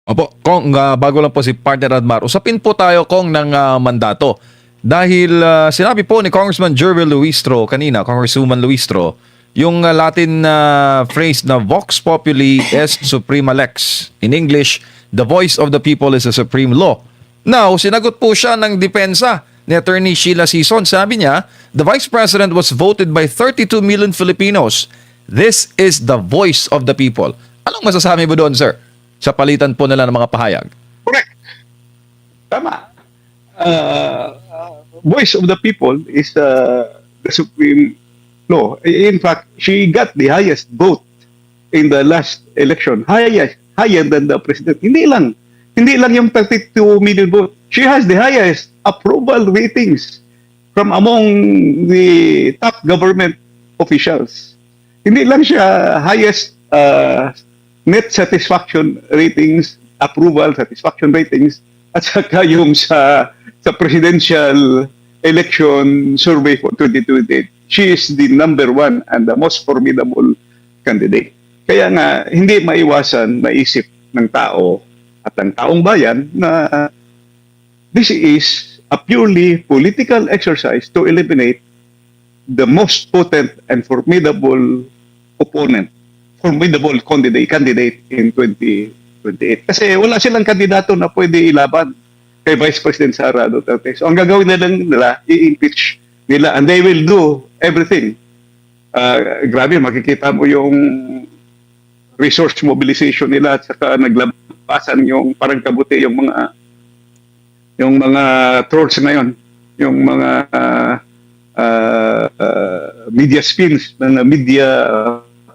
Opo, Kong, bago lang po si Partner Admar, usapin po tayo, Kong, ng mandato. Dahil sinabi po ni Congressman Jervil Luistro kanina, Congresswoman Luistro, yung Latin phrase na Vox Populi est Suprema Lex. In English, the voice of the people is the supreme law. Now, sinagot po siya ng depensa ni Attorney Sheila Sison. Sabi niya, the Vice President was voted by 32 million Filipinos. This is the voice of the people. Anong masasabi mo doon, sir? Sa palitan po nila ng mga pahayag. Correct. Tama. Voice of the people is the supreme law. In fact, she got the highest vote in the last election. Higher than the president. Hindi lang yung 32 million vote. She has the highest approval ratings from among the top government officials. Hindi lang siya highest net satisfaction ratings, approval satisfaction ratings, at saka yung sa presidential election survey for 2028. She is the number one and the most formidable candidate. Kaya nga, hindi maiwasan maisip ng tao at ng taong bayan na this is a purely political exercise to eliminate the most potent and formidable candidate in 2028. Kasi wala silang kandidato na pwede ilaban kay Vice President Sara Duterte. So ang gagawin nila, i-impeach nila, and they will do everything. Grabe, makikita mo yung resource mobilization nila at saka naglabasan yung parang kabuti yung mga trolls ngayon, yung mga media spins, mga media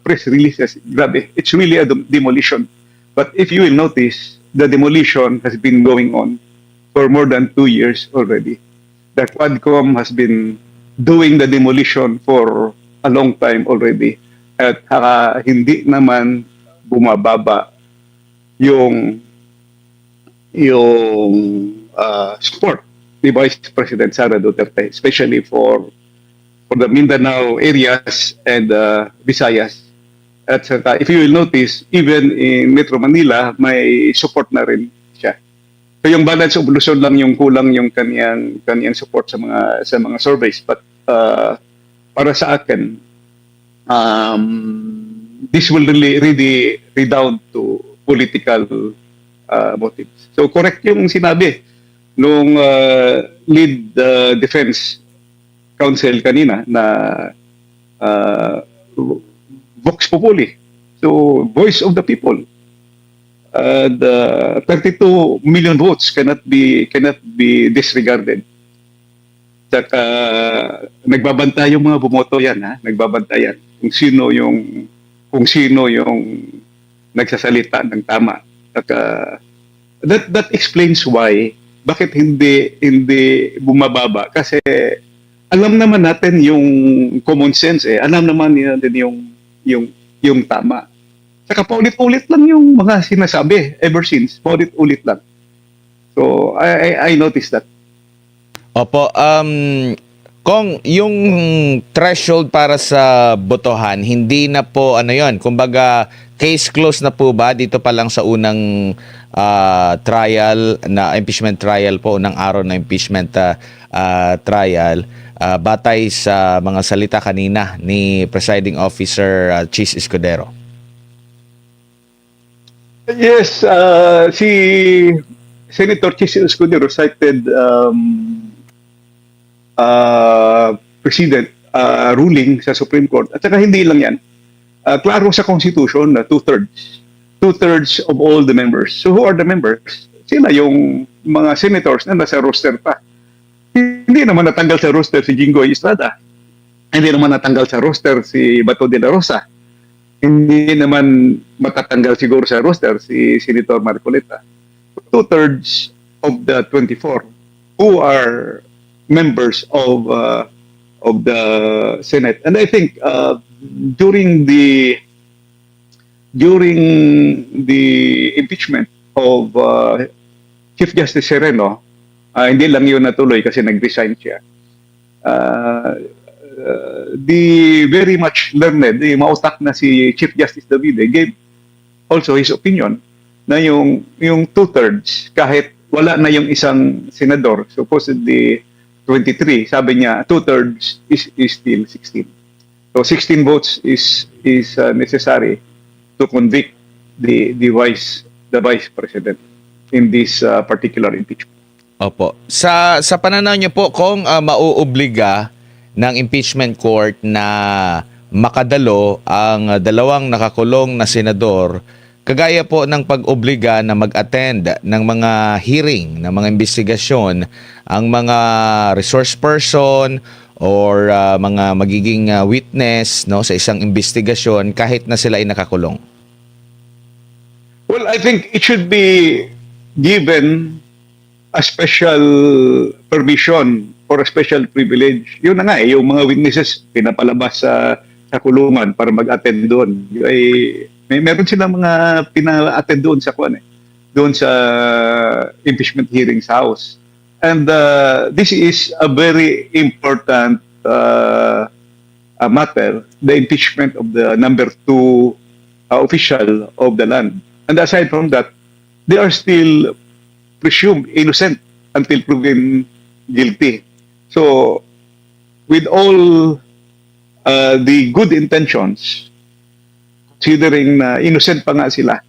press releases. Grabe, it's really a demolition. But if you will notice, the demolition has been going on for more than 2 years already. The Quadcom has been doing the demolition for a long time already. At hindi naman bumababa yung support ni Vice President Sara Duterte, especially for the Mindanao areas and Visayas. At saka, if you will notice, even in Metro Manila, may support na rin siya. So yung balance of Luzon lang yung kulang yung kaniyang support sa mga surveys. But para sa akin, this will really redound to political motives. So correct yung sinabi nung lead defense counsel kanina na Vox Populi. So, voice of the people. The 32 million votes cannot be disregarded. Saka nagbabantay yung mga bumoto yan, ha? Nagbabantayan kung sino yung nagsasalita ng tama. Saka that explains why bakit hindi bumababa, kasi alam naman natin yung common sense, alam naman natin yung tama. Saka paulit-ulit lang yung mga sinasabi ever since. Paulit-ulit lang. So, I noticed that. Opo, Kung yung threshold para sa botohan, hindi na po yon, kumbaga case closed na po ba dito pa lang sa unang trial na impeachment trial po, unang araw na impeachment trial, batay sa mga salita kanina ni Presiding Officer Chis Escudero? Yes, si Senator Chis Escudero cited President ruling sa Supreme Court. At saka hindi lang yan. Klaro sa Constitution na two-thirds of all the members. So who are the members? Sila yung mga senators na nasa roster pa. Hindi naman natanggal sa roster si Jinggoy Estrada. Hindi naman natanggal sa roster si Bato de la Rosa. Hindi naman matatanggal siguro sa roster si Senator Marcoleta. Two-thirds of the 24 who are members of the Senate. And I think during the impeachment of Chief Justice Sereno, hindi lang yun natuloy kasi nag-resign siya. The very much learned, mautak na si Chief Justice Davide gave also his opinion na yung two-thirds, kahit wala na yung isang senador, supposedly 23, sabi niya, two-thirds is still 16. So 16 votes is necessary to convict the vice president in this particular impeachment. Opo. Sa pananaw niyo po, kung mauobliga ng impeachment court na makadalo ang dalawang nakakulong na senador, kagaya po ng pag-obliga na mag-attend ng mga hearing, ng mga investigasyon, ang mga resource person or mga magiging witness, no, sa isang investigasyon kahit na sila ay nakakulong? Well, I think it should be given a special permission or a special privilege. Yun na nga yung mga witnesses pinapalabas sa kulungan para mag-attend doon. Meron silang mga pina-attend doon sa doon sa impeachment hearing sa House. And this is a very important matter, the impeachment of the number 2 official of the land. And aside from that, they are still presumed innocent until proven guilty. So, with all the good intentions, considering na innocent pa nga sila,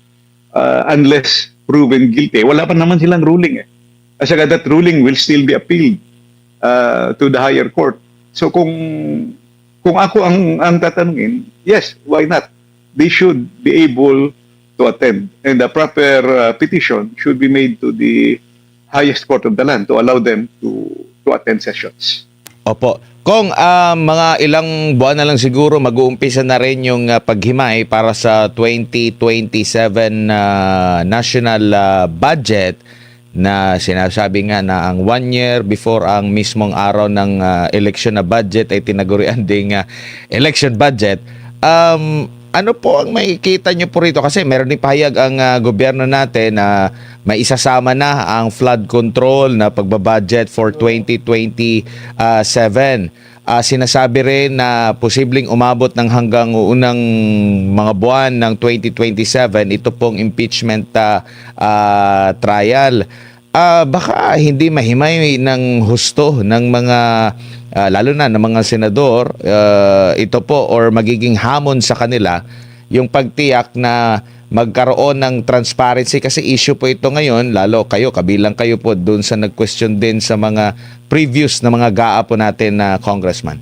unless proven guilty, wala pa naman silang ruling eh. As that ruling will still be appealed to the higher court. So kung ako ang tatanungin, yes, why not? They should be able to attend, and the proper petition should be made to the highest court of the land to allow them to attend sessions. Opo. Kung mga ilang buwan na lang siguro mag-uumpisa na rin yung paghimay para sa 2027 national budget, na sinasabi nga na ang 1 year before ang mismong araw ng election na budget ay tinagurian ding election budget. Ano po ang makikita nyo po rito? Kasi meron din pahayag ang gobyerno natin na may isasama na ang flood control na pagbabudget for 2027. Sinasabi rin na posibleng umabot ng hanggang unang mga buwan ng 2027 ito pong impeachment trial. Baka hindi mahimay ng husto ng mga lalo na ng mga senador ito po, or magiging hamon sa kanila yung pagtiyak na magkaroon ng transparency, kasi issue po ito ngayon, lalo kabilang kayo po doon sa nag-question din sa mga previous na mga GAA po natin na congressman.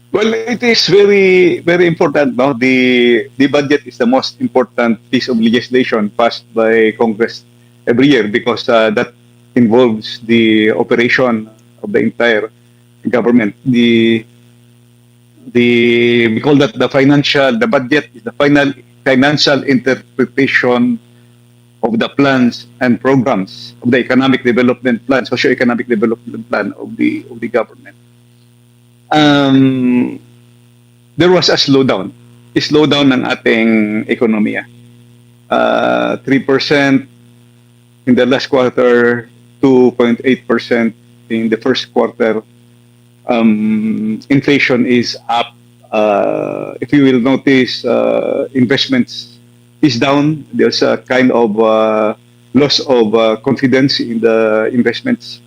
Well, it is very, very important. No, the budget is the most important piece of legislation passed by Congress every year, because that involves the operation of the entire government. We call that the budget is the final financial interpretation of the plans and programs of the economic development plan, socio-economic development plan of the government. There was a slowdown ng ating ekonomiya. 3% in the last quarter, 2.8% in the first quarter. Inflation is up. If you will notice, investments is down. There's a kind of loss of confidence in the investments,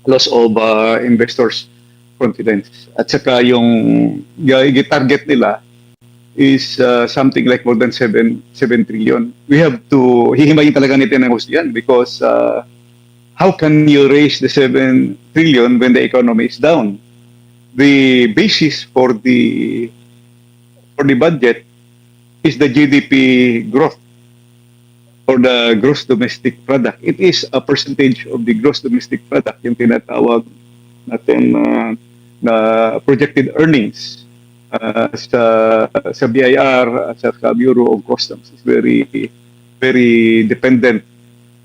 loss of investors' confidence. At saka yung target nila is something like more than 7 trillion. We have to hihimayin talaga natin ng gusto yan, because how can you raise the 7 trillion when the economy is down? The basis for the budget is the GDP growth, or the gross domestic product. It is a percentage of the gross domestic product, yung tinatawag natin na projected earnings sa BIR, sa Bureau of Customs. Is very, very dependent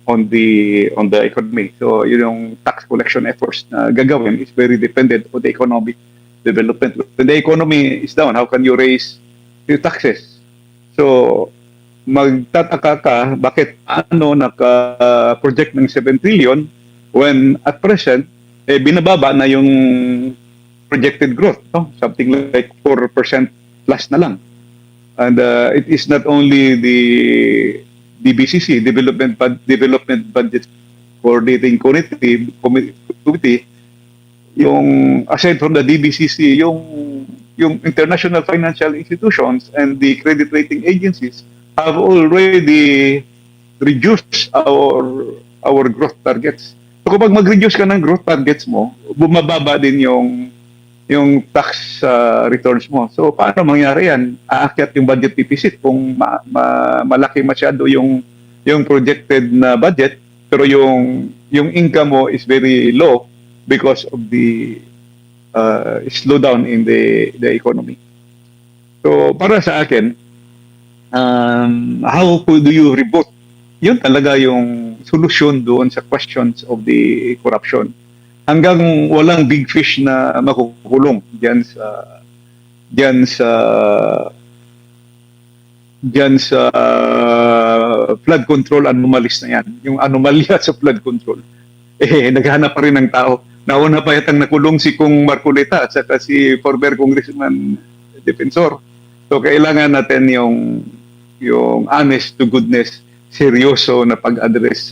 on the economy. So yung tax collection efforts na gagawin is very dependent on the economic development. When the economy is down, how can you raise your taxes? So magtataka ka bakit naka-project ng 7 trillion when at present binababa na yung projected growth, no? Something like 4% plus na lang. And it is not only the DBCC, Development Budget Coordinating Committee, yung aside from the DBCC, yung international financial institutions and the credit rating agencies have already reduced our growth targets. So kapag mag-reduce ka ng growth targets mo, bumababa din yung tax returns mo. So paano mangyari yan? Aakyat yung budget deficit kung malaki masyado yung projected na budget, pero yung income mo is very low because of the slowdown in the economy. So para sa akin, how do you reboot? Yun talaga yung solusyon doon sa questions of the corruption. Hanggang walang big fish na makukulong diyan sa flood control anomalies na yan. Yung anomalya sa flood control. Naghahanap pa rin ng tao. Nauna pa yatang nakulong si Kung Marcoleta at saka si former Congressman Defensor. So kailangan natin yung honest to goodness, seryoso na pag-address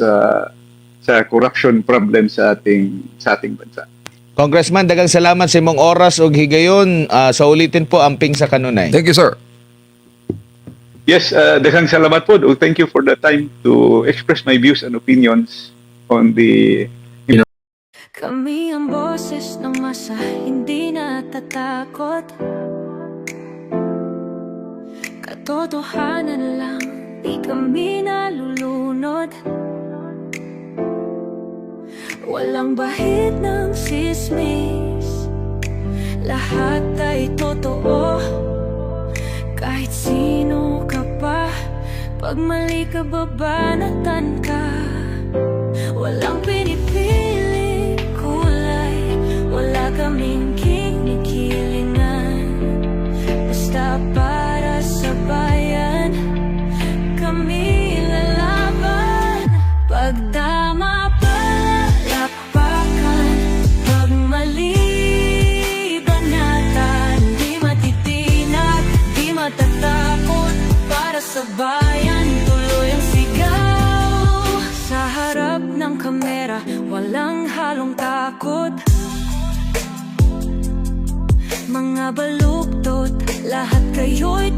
sa corruption problem sa ating bansa. Congressman, daghang salamat sa imong oras ug higayon. Sa ulitin po, amping sa kanunay. Thank you, sir. Yes, daghang salamat po. Thank you for the time to express my views and opinions on the Kami ang boses ng masa, hindi natatakot. Katotohanan lang, di kami nalulunod. Walang bahid ng sismis, lahat ay totoo. Kahit sino ka pa, pag mali ka babanatan ka. Walang pinipili kulay, wala kaming kinikilingan. Basta para sa bayan, kami lalaban. Pagdama palakpakan, pag mali banatan. Di matitinag, di matatakot, para sa bayan tuloy ang sigaw. Sa harap ng kamera, walang halong takot. Mga baluktot, lahat kayo'y